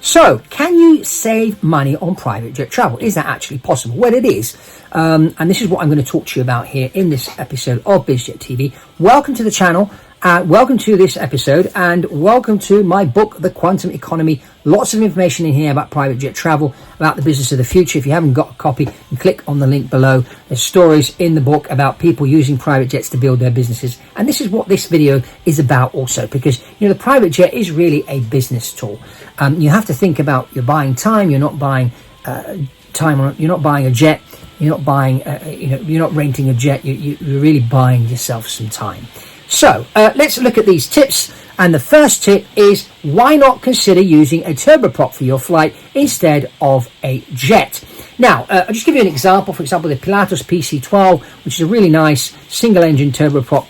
So, can you save money on private jet travel? Is that actually possible? Well, it is. And this is what I'm going to talk to you about here in this episode of BizJet TV. Welcome to the channel. Welcome to this episode, and welcome to my book, The Quantum Economy. Lots of information in here about private jet travel, about the business of the future. If you haven't got a copy, you click on the link below. There's stories in the book about people using private jets to build their businesses. And this is what this video is about also, because the private jet is really a business tool. You have to think about you're buying time. You're not buying time. You're not buying a jet. You're not buying. You're not renting a jet. You're really buying yourself some time. So let's look at these tips, and the first tip is, why not consider using a turboprop for your flight instead of a jet? Now, I'll just give you an example. For example, the Pilatus PC-12, which is a really nice single-engine turboprop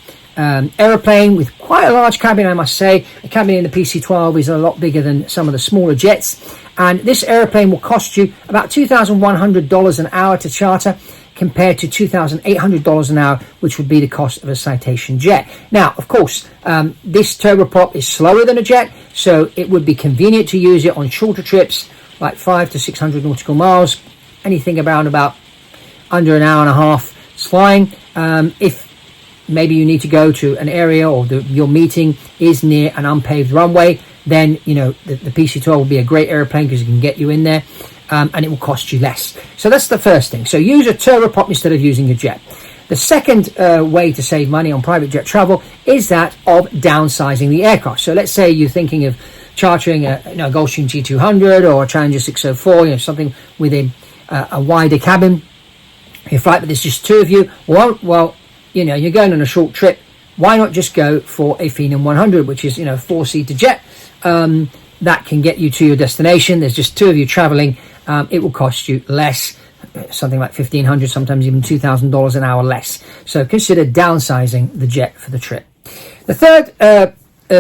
aeroplane with quite a large cabin, I must say. The cabin in the PC-12 is a lot bigger than some of the smaller jets, and this aeroplane will cost you about $2,100 an hour to charter, compared to $2,800 an hour, which would be the cost of a Citation jet. Now, of course, this turboprop is slower than a jet, so it would be convenient to use it on shorter trips, like 500 to 600 nautical miles, anything around about under an hour and a half flying. If maybe you need to go to an area, or your meeting is near an unpaved runway, then the PC-12 will be a great airplane because it can get you in there. And it will cost you less. So that's the first thing. So use a turboprop instead of using a jet. The second way to save money on private jet travel is that of downsizing the aircraft. So let's say you're thinking of chartering a Gulfstream G200 or a Challenger 604, something with a wider cabin. Your flight, but there's just two of you. Well, you're going on a short trip. Why not just go for a Phenom 100, which is a four-seater jet that can get you to your destination? There's just two of you traveling. It will cost you less, something like $1,500, sometimes even $2,000 an hour less. So consider downsizing the jet for the trip. The third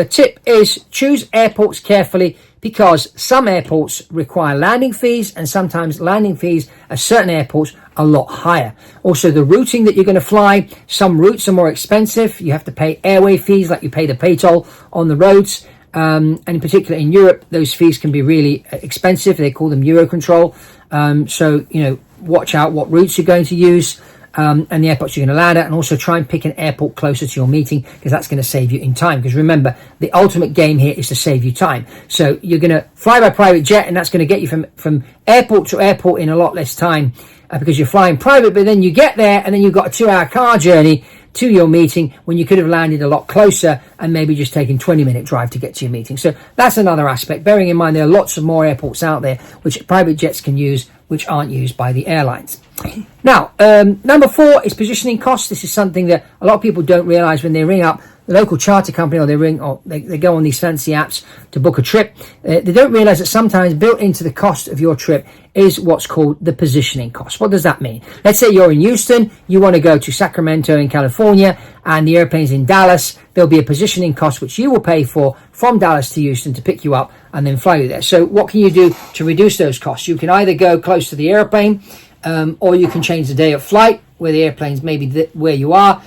tip is choose airports carefully, because some airports require landing fees, and sometimes landing fees at certain airports are a lot higher. Also, the routing that you're going to fly, some routes are more expensive. You have to pay airway fees, like you pay the pay toll on the roads. And in particular in Europe, those fees can be really expensive. They call them Eurocontrol. So, watch out what routes you're going to use, and the airports you're going to land at, and also try and pick an airport closer to your meeting, because that's going to save you in time. Because remember, the ultimate game here is to save you time. So you're going to fly by private jet, and that's going to get you from airport to airport in a lot less time, because you're flying private, but then you get there and then you've got a 2-hour car journey to your meeting, when you could have landed a lot closer and maybe just taken 20-minute drive to get to your meeting. So that's another aspect, bearing in mind there are lots of more airports out there which private jets can use, which aren't used by the airlines. Now, number 4 is positioning costs. This is something that a lot of people don't realize when they ring up the local charter company, or they go on these fancy apps to book a trip. They don't realize that sometimes built into the cost of your trip is what's called the positioning cost. What does that mean? Let's say you're in Houston, you want to go to Sacramento in California, and the airplane's in Dallas. There'll be a positioning cost which you will pay for from Dallas to Houston to pick you up and then fly you there. So what can you do to reduce those costs? You can either go close to the airplane, or you can change the day of flight where the airplane's maybe where you are.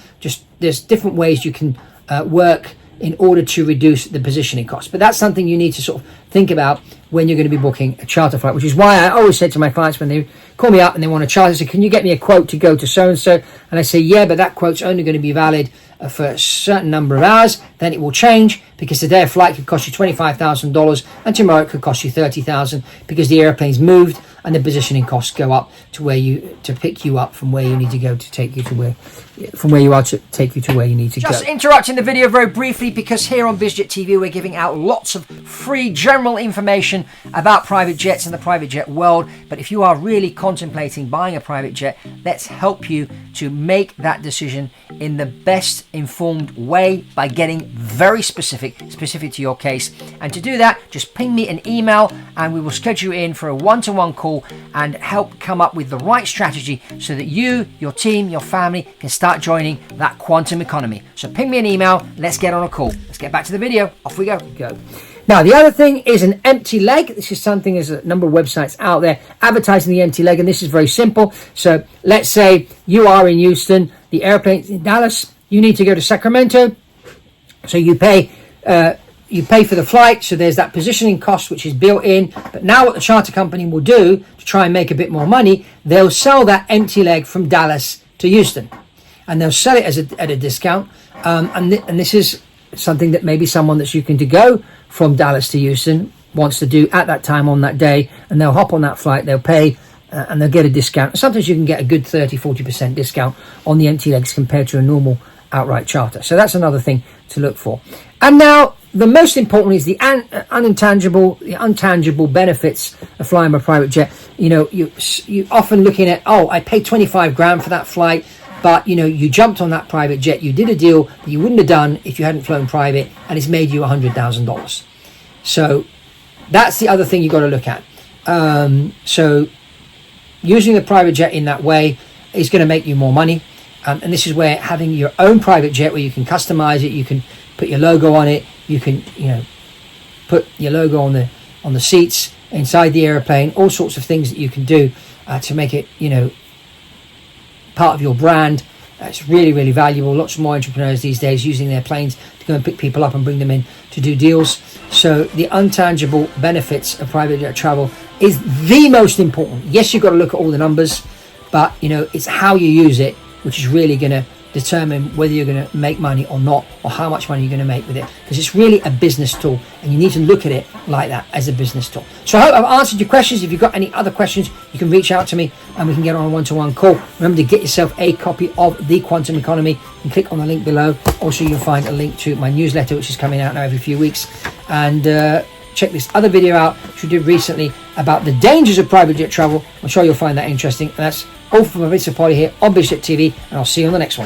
There's different ways you can work in order to reduce the positioning cost. But that's something you need to sort of think about when you're going to be booking a charter flight, which is why I always say to my clients when they call me up and they want to charter, I say, can you get me a quote to go to so-and-so? And I say, yeah, but that quote's only going to be valid for a certain number of hours. Then it will change, because the day of flight could cost you $25,000 and tomorrow it could cost you $30,000, because the airplane's moved and the positioning costs go up to pick you up from where you need to go to take you to where you are to take you to where you need to go. Just interrupting the video very briefly, because here on BizJet TV we're giving out lots of free general information about private jets and the private jet world. But if you are really contemplating buying a private jet, let's help you to make that decision in the best informed way by getting very specific to your case. And to do that, just ping me an email and we will schedule you in for a one-to-one call and help come up with the right strategy so that you, your team, your family can start joining that quantum economy. So ping me an email, let's get on a call. Let's get back to the video. Off we go. Now, the other thing is an empty leg. This is something, there's a number of websites out there advertising the empty leg, and this is very simple. So let's say you are in Houston, the airplane's in Dallas, you need to go to Sacramento. So you pay you pay for the flight, so there's that positioning cost which is built in. But now what the charter company will do to try and make a bit more money, they'll sell that empty leg from Dallas to Houston, and they'll sell it at a discount. And this is something that maybe someone that's looking to go from Dallas to Houston wants to do at that time on that day, and they'll hop on that flight, they'll pay, and they'll get a discount. Sometimes you can get a good 30-40% discount on the empty legs compared to a normal outright charter. So that's another thing to look for. And now the most important is the untangible benefits of flying by private jet. You know, you often looking at, oh, I paid 25 grand for that flight, but you know, you jumped on that private jet, you did a deal that you wouldn't have done if you hadn't flown private, and it's made you $100,000. So that's the other thing you've got to look at. So using the private jet in that way is going to make you more money. And this is where having your own private jet, where you can customize it, you can put your logo on it, you can, you know, put your logo on the seats inside the airplane, all sorts of things that you can do to make it, you know, part of your brand. It's really, really valuable. Lots more entrepreneurs these days using their planes to go and pick people up and bring them in to do deals. So the intangible benefits of private jet travel is the most important. Yes, you've got to look at all the numbers, but you know, it's how you use it which is really going to determine whether you're going to make money or not, or how much money you're going to make with it, because it's really a business tool, and you need to look at it like that, as a business tool. So I hope I've answered your questions. If you've got any other questions, you can reach out to me and we can get on a one-to-one call. Remember to get yourself a copy of The Quantum Economy and click on the link below. Also, you'll find a link to my newsletter, which is coming out now every few weeks. And check this other video out, which we did recently, about the dangers of private jet travel. I'm sure you'll find that interesting. And that's all from Fabrizio here on Business Jet TV, and I'll see you on the next one.